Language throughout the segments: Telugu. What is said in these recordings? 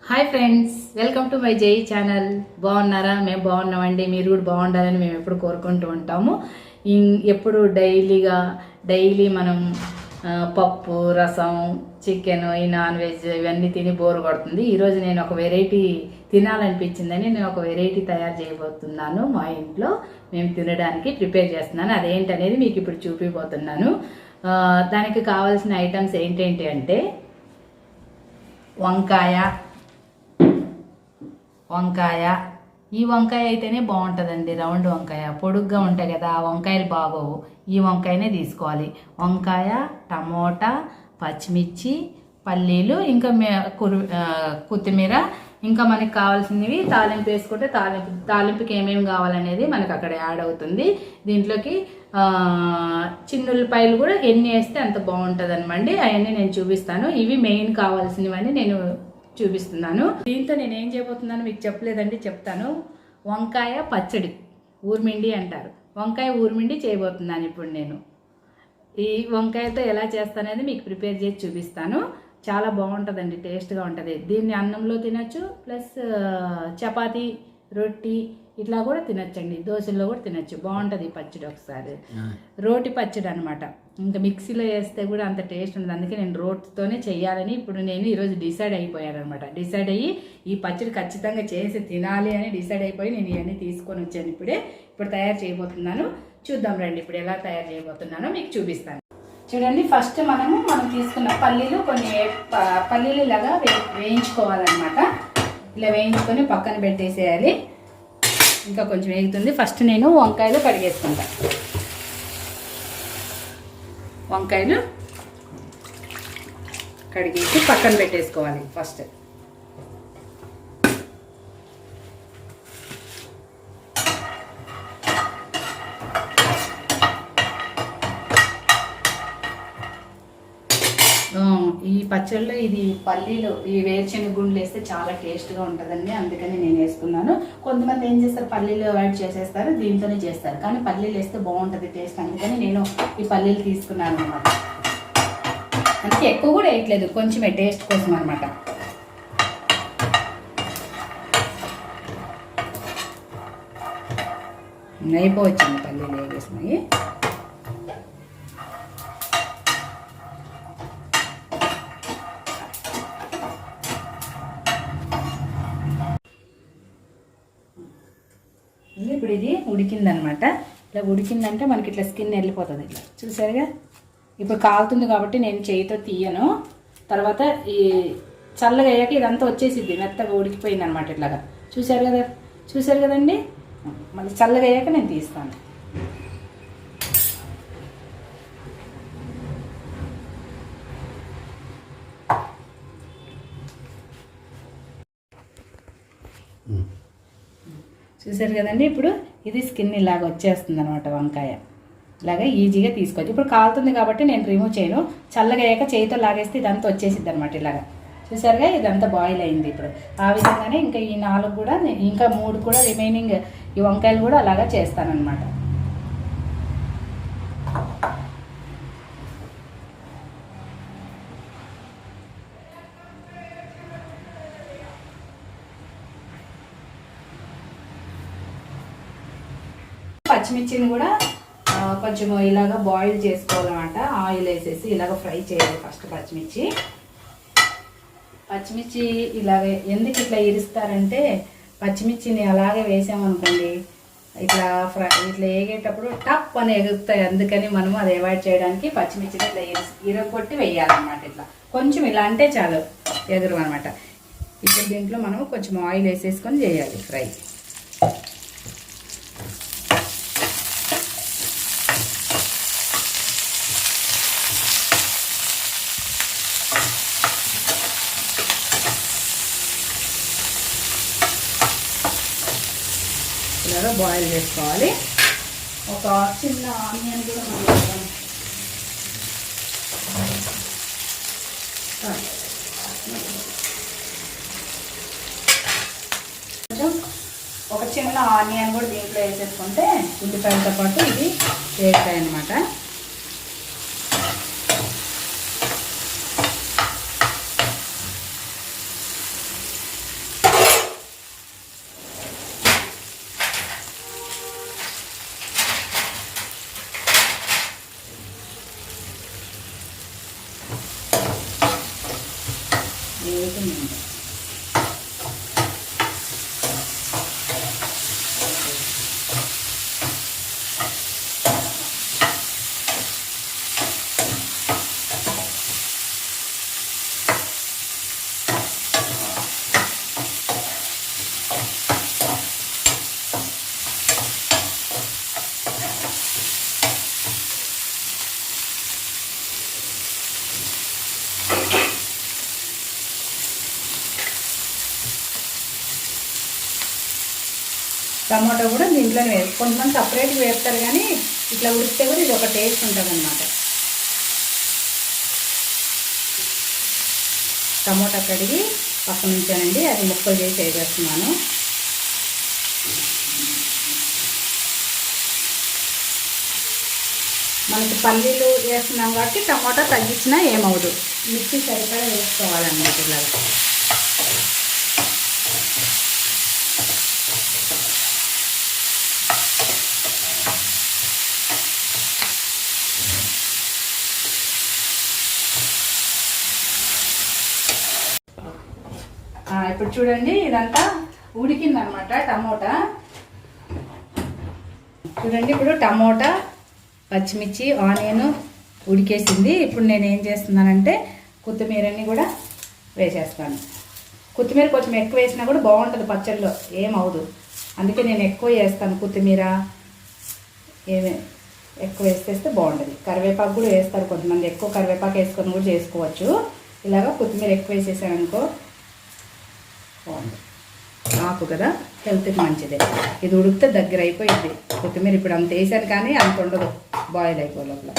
Hi friends, welcome to my జై ఛానల్. బాగున్నారా? మేము బాగున్నామండి. మీరు కూడా బాగుండాలని మేము ఎప్పుడు కోరుకుంటూ ఉంటాము. ఎప్పుడు డైలీ మనం పప్పు, రసం, చికెన్, ఈ నాన్ వెజ్ ఇవన్నీ తిని బోరు కొడుతుంది. ఈరోజు నేను ఒక వెరైటీ తినాలనిపించిందని నేను ఒక వెరైటీ తయారు చేయబోతున్నాను. మా ఇంట్లో మేము తినడానికి ప్రిపేర్ చేస్తున్నాను. అదేంటనేది మీకు ఇప్పుడు చూపిపోతున్నాను. దానికి కావాల్సిన ఐటమ్స్ ఏంటేంటి అంటే వంకాయ. ఈ వంకాయ అయితేనే బాగుంటుందండి. రౌండ్ వంకాయ పొడుగ్గా ఉంటాయి కదా, ఆ వంకాయలు బాగోవు. ఈ వంకాయనే తీసుకోవాలి. వంకాయ, టమోటా, పచ్చిమిర్చి, పల్లీలు, ఇంకా కొత్తిమీర, ఇంకా మనకి కావాల్సినవి తాలింపు వేసుకుంటే తాలింపుకి ఏమేమి కావాలనేది మనకు అక్కడ యాడ్ అవుతుంది. దీంట్లోకి చిన్నుల్లిపాయలు కూడా ఎన్ని వేస్తే అంత బాగుంటుంది అనమండి. అవన్నీ నేను చూపిస్తాను. ఇవి మెయిన్ కావాల్సినవన్నీ నేను చూపిస్తున్నాను. దీంతో నేను ఏం చేయబోతున్నాను మీకు చెప్పలేదండి, చెప్తాను. వంకాయ పచ్చడి, ఊర్మిండి అంటారు. వంకాయ ఊర్మిండి చేయబోతున్నాను ఇప్పుడు నేను. ఈ వంకాయతో ఎలా చేస్తాననేది మీకు ప్రిపేర్ చేసి చూపిస్తాను. చాలా బాగుంటుందండి, టేస్ట్గా ఉంటుంది. దీన్ని అన్నంలో తినచ్చు, ప్లస్ చపాతీ, రొట్టి ఇట్లా కూడా తినచ్చండి. దోశల్లో కూడా తినచ్చు. బాగుంటుంది ఈ పచ్చడి. ఒకసారి రోటి పచ్చడి అనమాట. ఇంకా మిక్సీలో వేస్తే కూడా అంత టేస్ట్ ఉంటుంది. అందుకే నేను రోటితోనే చెయ్యాలని ఇప్పుడు నేను ఈరోజు డిసైడ్ అయిపోయాను అనమాట. డిసైడ్ అయ్యి ఈ పచ్చడి ఖచ్చితంగా చేసి తినాలి అని డిసైడ్ అయిపోయి నేను ఇవన్నీ తీసుకొని వచ్చాను. ఇప్పుడు తయారు చేయబోతున్నాను. చూద్దాం రండి ఇప్పుడు ఎలా తయారు చేయబోతున్నానో మీకు చూపిస్తాను. చూడండి, ఫస్ట్ మనం తీసుకున్న పల్లీలు పల్లీలు ఇలాగా వేయించుకోవాలన్నమాట. ఇలా వేయించుకొని పక్కన పెట్టేసేయాలి. ఇంకా కొంచెం వేగుతుంది. ఫస్ట్ నేను వంకాయలు కడిగేసుకుంటా. వంకాయలు కడిగేసి పక్కన పెట్టేసుకోవాలి ఫస్ట్. ఈ పచ్చళ్ళలో ఇది పల్లీలు, ఈ వేరుశనగ గుండ్లు వేస్తే చాలా టేస్ట్గా ఉంటుందండి. అందుకని నేను వేసుకున్నాను. కొంతమంది ఏం చేస్తారు, పల్లీలు యాడ్ చేసేస్తారు, దీంతోనే చేస్తారు. కానీ పల్లీలు వేస్తే బాగుంటుంది టేస్ట్. అందుకని నేను ఈ పల్లీలు తీసుకున్నాను అనమాట. అందుకే ఎక్కువ కూడా వేయట్లేదు, కొంచెమే టేస్ట్ కోసం అనమాట. అయిపోవచ్చింది పల్లీలు వేగేసినాయి. ఇప్పుడు ఇది ఉడికిందనమాట. ఇట్లా ఉడికిందంటే మనకి ఇట్లా స్కిన్ వెళ్ళిపోతుంది. ఇట్లా చూసారుగా. ఇప్పుడు కాలుతుంది కాబట్టి నేను చేయితో తీయను. తర్వాత ఈ చల్లగా అయ్యాక ఇదంతా వచ్చేసిద్ది, మెత్తగా ఉడికిపోయింది అనమాట. ఇట్లాగా చూసారు కదండి. మళ్ళీ చల్లగా అయ్యాక నేను తీస్తాను. చూసారు కదండి. ఇప్పుడు ఇది స్కిన్ ఇలాగ వచ్చేస్తుంది అనమాట. వంకాయ ఇలాగ ఈజీగా తీసుకోవచ్చు. ఇప్పుడు కాలుతుంది కాబట్టి నేను రిమూవ్ చేయను. చల్లగా అయ్యాక చేయితో లాగేస్తే ఇదంతా వచ్చేసిద్ది అనమాట. ఇలాగ చూసారుగా, ఇదంతా బాయిల్ అయింది. ఇప్పుడు ఆ విధంగానే ఇంకా ఈ 4 కూడా, ఇంకా 3 కూడా రిమైనింగ్ ఈ వంకాయలు కూడా అలాగా చేస్తానన్నమాట. పచ్చిమిర్చిని కూడా కొంచెం ఇలాగ బాయిల్ చేసుకోవాలన్నమాట. ఆయిల్ వేసేసి ఇలాగ ఫ్రై చేయాలి ఫస్ట్. పచ్చిమిర్చి ఇలాగే ఎందుకు ఇట్లా ఇరుస్తారంటే, పచ్చిమిర్చిని అలాగే వేసామనుకోండి, ఇట్లా వేగేటప్పుడు టప్ అని ఎగురుతాయి. అందుకని మనం అది అవాయిడ్ చేయడానికి పచ్చిమిర్చిని ఇట్లా ఇరగొట్టి వేయాలన్నమాట. ఇట్లా కొంచెం ఇలా అంటే చాలు, ఎగురు అనమాట. ఇప్పుడు దీంట్లో మనం కొంచెం ఆయిల్ వేసేసుకొని చేయాలి ఫ్రై. ఇలాగా బాయిల్ చేసుకోవాలి. ఒక చిన్న ఆనియన్ కూడా దీంట్లో వేసేసుకుంటే ఉల్లిపాయలతో పాటు ఇది వేస్తాయి అన్నమాట. వేగుతుందండి. టమాటో కూడా దీంట్లోనే వేస్తారు. కొంతమంది సపరేట్గా వేస్తారు, కానీ ఇట్లా ఉడికితే కూడా ఇది ఒక టేస్ట్ ఉంటుంది అన్నమాట. టమాటా కడిగి పక్కన ఉంచానండి, అది ముక్కలు చేసి వేసేస్తున్నాను. మనకి పల్లీలు వేస్తున్నాం కాబట్టి టమాటా తగ్గించినా ఏమవుదు. మిర్చి సరిపడా వేసుకోవాలన్నమాట. ఇలాగా ఇప్పుడు చూడండి, ఇదంతా ఉడికిందనమాట టమోటా. చూడండి, ఇప్పుడు టమోటా, పచ్చిమిర్చి, ఆనియన్ ఉడికేసింది. ఇప్పుడు నేను ఏం చేస్తున్నానంటే కొత్తిమీరని కూడా వేసేస్తాను. కొత్తిమీర కొంచెం ఎక్కువ వేసినా కూడా బాగుంటుంది పచ్చళ్ళలో, ఏమవుదు. అందుకే నేను ఎక్కువ వేస్తాను. కొత్తిమీర ఏమి ఎక్కువ వేస్తే బాగుంటుంది. కరివేపాకు కూడా వేస్తారు కొంతమంది, ఎక్కువ కరివేపాకు వేసుకొని కూడా చేసుకోవచ్చు. ఇలాగ కొత్తిమీర ఎక్కువ వేసేసాను అనుకో బాగుంది. ఆకు కదా, హెల్త్కి మంచిదే. ఇది ఉడికితే దగ్గర అయిపోయింది. కొత్తిమీర ఇప్పుడు అంత వేసాను కానీ అంత ఉండదు, బాయిల్ అయిపో లోపల.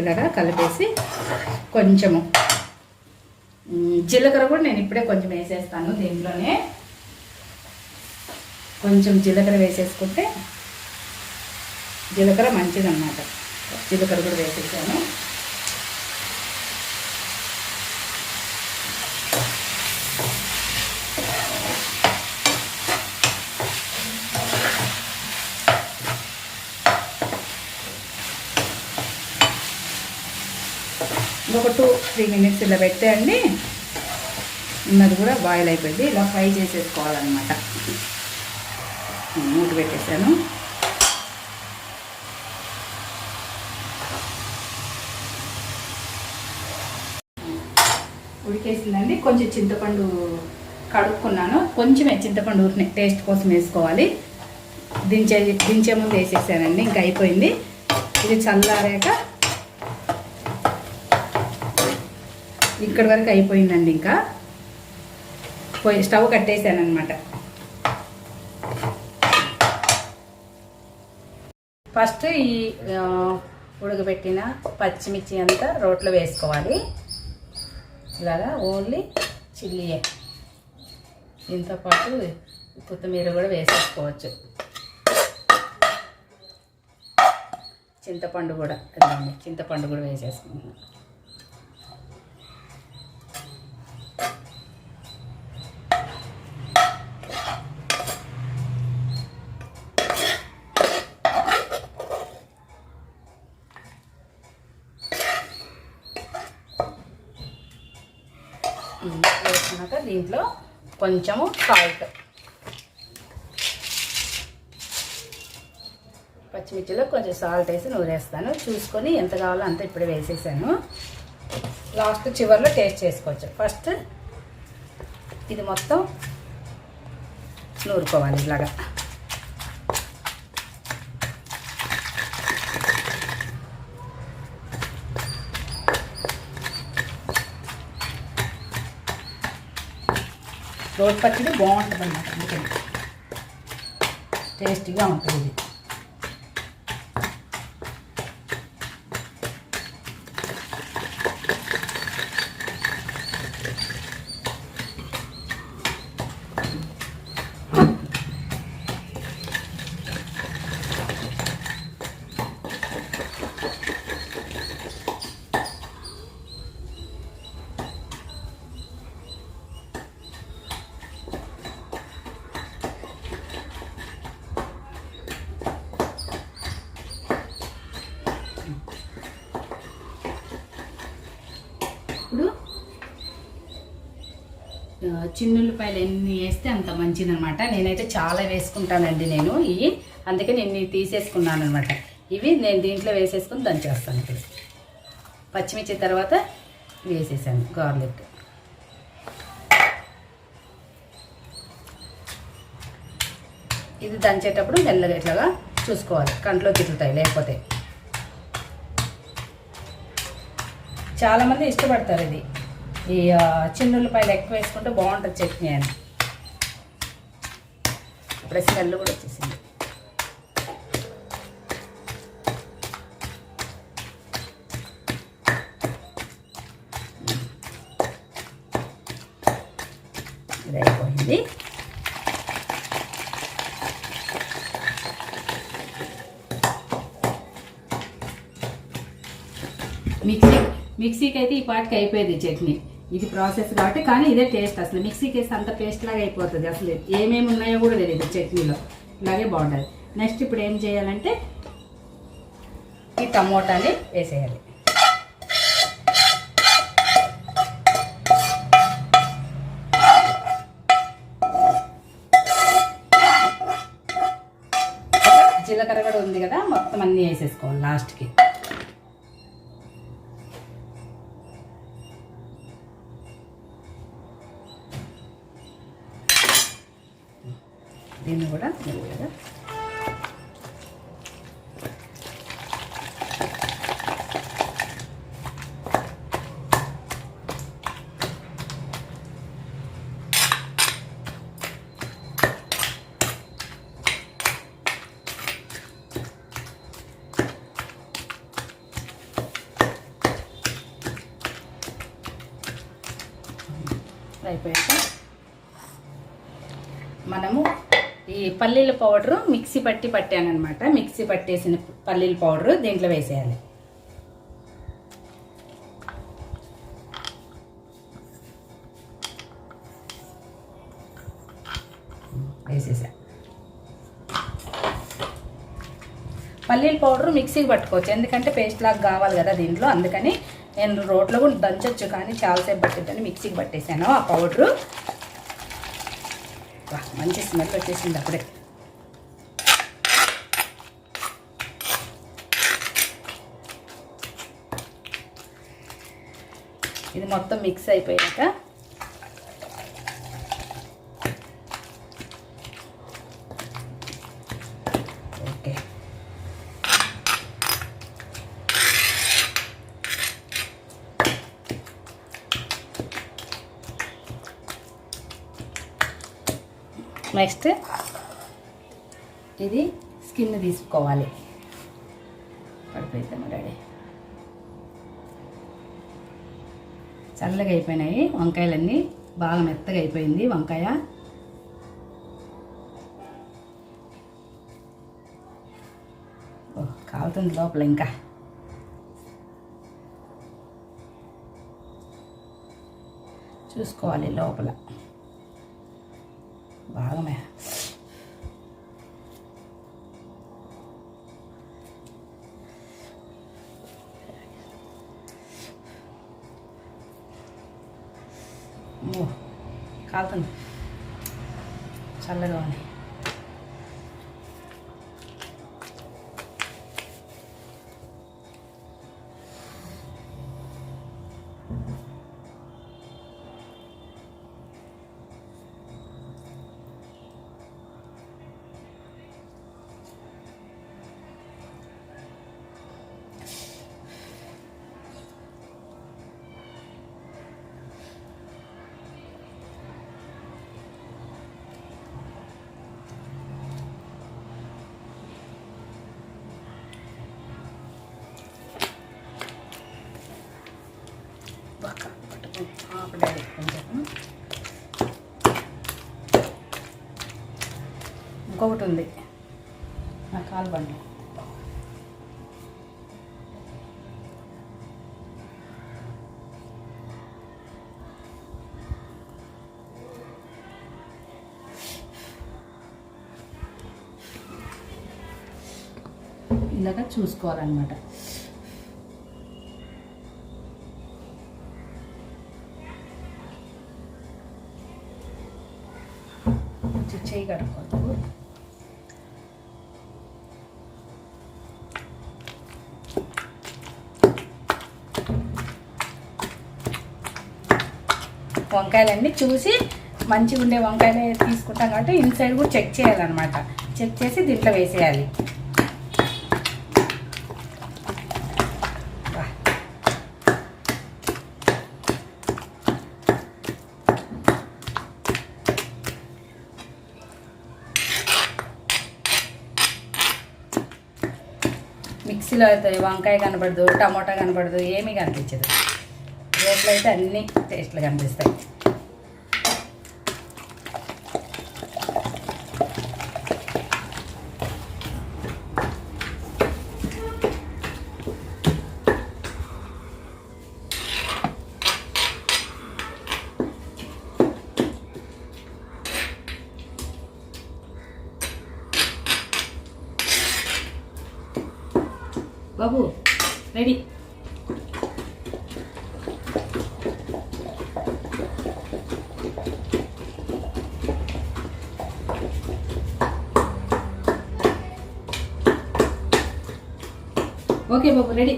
ఇలాగా కలిపేసి కొంచెము జీలకర్ర కూడా నేను ఇప్పుడే కొంచెం వేసేస్తాను. దీంట్లోనే కొంచెం జీలకర్ర వేసేసుకుంటే జీలకర్ర మంచిదన్నమాట. జీలకర్ర కూడా వేసేసాను. ఒక 2-3 మినిట్స్ ఇలా పెట్టే అండి, ఉన్నది కూడా బాయిల్ అయిపోయింది. ఇలా ఫ్రై చేసేసుకోవాలన్నమాట. మూత పెట్టేసాను. ఉడికేసిందండి. కొంచెం చింతపండు కడుక్కున్నాను, కొంచెమే చింతపండు ఊరిని టేస్ట్ కోసం వేసుకోవాలి. దించే ముందు వేసేసానండి, ఇంకా అయిపోయింది. ఇది చల్లారాక ఇక్కడి వరకు అయిపోయిందండి. ఇంకా స్టవ్ కట్టేసాను అనమాట. ఫస్ట్ ఈ ఉడకబెట్టిన పచ్చిమిర్చి అంతా రోట్లో వేసుకోవాలి. ఇలాగా ఓన్లీ చిల్లీయే. దీంతో పాటు కొత్తిమీర కూడా వేసేసుకోవచ్చు. చింతపండు కూడా అదండి, చింతపండు కూడా వేసేసుకుంటున్నాను. వేసుకున్నాక దీంట్లో కొంచెము సాల్ట్, పచ్చిమిర్చిలో కొంచెం సాల్ట్ వేసి నూరేస్తాను. చూసుకొని ఎంత కావాలో అంత ఇప్పుడు వేసేసాను. లాస్ట్ చివరిలో టేస్ట్ చేసుకోవచ్చు. ఫస్ట్ ఇది మొత్తం నూరుకోవాలి ఇలాగా. రోటి పచ్చడి బాగుంటుంది అన్నమాట, అందుకని టేస్టీగా ఉంటుంది. చిన్నుల్లిపాయలు ఎన్ని వేస్తే అంత మంచిదనమాట. నేనైతే చాలా వేసుకుంటానండి నేను ఇవి, అందుకే నేను తీసేసుకున్నాను అనమాట. ఇవి నేను దీంట్లో వేసేసుకుని దంచేస్తాను. ఇప్పుడు పచ్చిమిర్చి తర్వాత వేసేసాను గార్లిక్. ఇది దంచేటప్పుడు మెల్లగా ఇట్లాగా చూసుకోవాలి, కంట్లో తిరుగుతాయి లేకపోతే. చాలామంది ఇష్టపడతారు ఇది, ఈ చిన్నుల్లిపాయలు ఎక్కువ వేసుకుంటే బాగుంటుంది చట్నీ అని. ఇప్పుడు స్మెల్ కూడా వచ్చేసింది. ఇది అయిపోయింది. మిక్సీకి అయితే ఈ పాటికి అయిపోయేది చట్నీ. ఇది ప్రాసెస్ కాబట్టి, కానీ ఇదే టేస్ట్. అసలు మిక్సీకి వేస్తే అంత పేస్ట్ లాగా అయిపోతుంది. అసలు ఏమేమి ఉన్నాయో కూడా తెలియదు చట్నీలో. ఇలాగే బాగుంటుంది. నెక్స్ట్ ఇప్పుడు ఏం చేయాలంటే ఈ టమోటాని వేసేయాలి. జీలకర్ర కూడా ఉంది కదా, మొత్తం అన్నీ వేసేసుకోవాలి లాస్ట్కి. దీన్ని కూడా మెల్లగా అయిపోయాక మనము ఈ పల్లీల పౌడరు మిక్సీ పట్టానమాట. మిక్సీ పట్టేసిన పల్లీల పౌడరు దీంట్లో వేసేయాలి. వేసేసా. పల్లీల పౌడరు మిక్సీకి పట్టుకోవచ్చు, ఎందుకంటే పేస్ట్ లాగా కావాలి కదా దీంట్లో. అందుకని నేను రోట్లో కూడా దంచొచ్చు, కానీ చాలాసేపు పట్టిద్దని మిక్సీకి పట్టేశాను ఆ పౌడరు. మంచి స్మెల్ వచ్చేసింది అప్పుడే. ఇది మొత్తం మిక్స్ అయిపోయాక ఓకే, నెక్స్ట్ ఇది స్కిన్ తీసుకోవాలి. పడిపోయిద్దాం డాడీ. చల్లగా అయిపోయినాయి వంకాయలన్నీ, బాగా మెత్తగా అయిపోయింది వంకాయ. కాలుతుంది లోపల, ఇంకా చూసుకోవాలి లోపల బాగా. కాలుతుంది, చల్లగా ఉంది. ఇంకొకటి ఉంది నా కాలు బండి. ఇలాగా చూసుకోవాలన్నమాట. చేయి కడుక్కోవాలి. వంకాయలన్నీ చూసి మంచిగా ఉండే వంకాయలే తీసుకుంటాం కాబట్టి ఇన్సైడ్ కూడా చెక్ చేయాలన్నమాట. చెక్ చేసి దీంట్లో వేసేయాలి. మిక్సీలో అయితే వంకాయ కనపడదు, టమోటా కనపడదు, ఏమీ కనిపించదు. రోట్లో అయితే అన్ని టేస్ట్లు కనిపిస్తాయి. బాబు రెడీ. ఓకే బాబు రెడీ.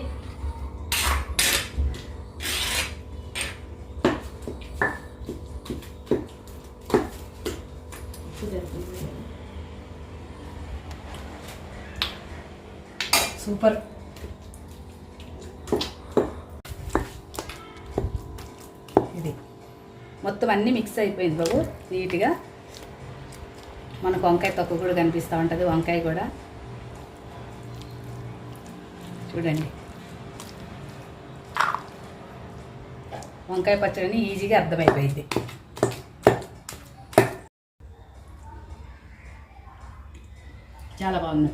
సూపర్. ఇది మొత్తం అన్నీ మిక్స్ అయిపోయింది బాబు నీట్గా. మనకు వంకాయ తొక్క కూడా కనిపిస్తూ ఉంటుంది. వంకాయ కూడా చూడండి. వంకాయ పచ్చడిని ఈజీగా అర్థమైపోయింది. చాలా బాగుంది.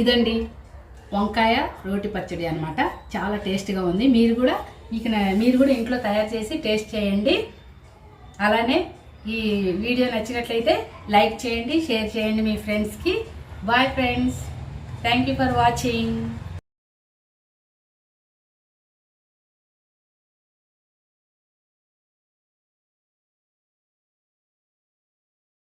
ఇదండి వంకాయ రోటి పచ్చడి అన్నమాట. చాలా టేస్ట్గా ఉంది. మీరు కూడా ఇంట్లో తయారు చేసి టేస్ట్ చేయండి. అలానే ఈ వీడియో నచ్చినట్లయితే లైక్ చేయండి, షేర్ చేయండి మీ ఫ్రెండ్స్కి. Boy friends. Thank you for watching.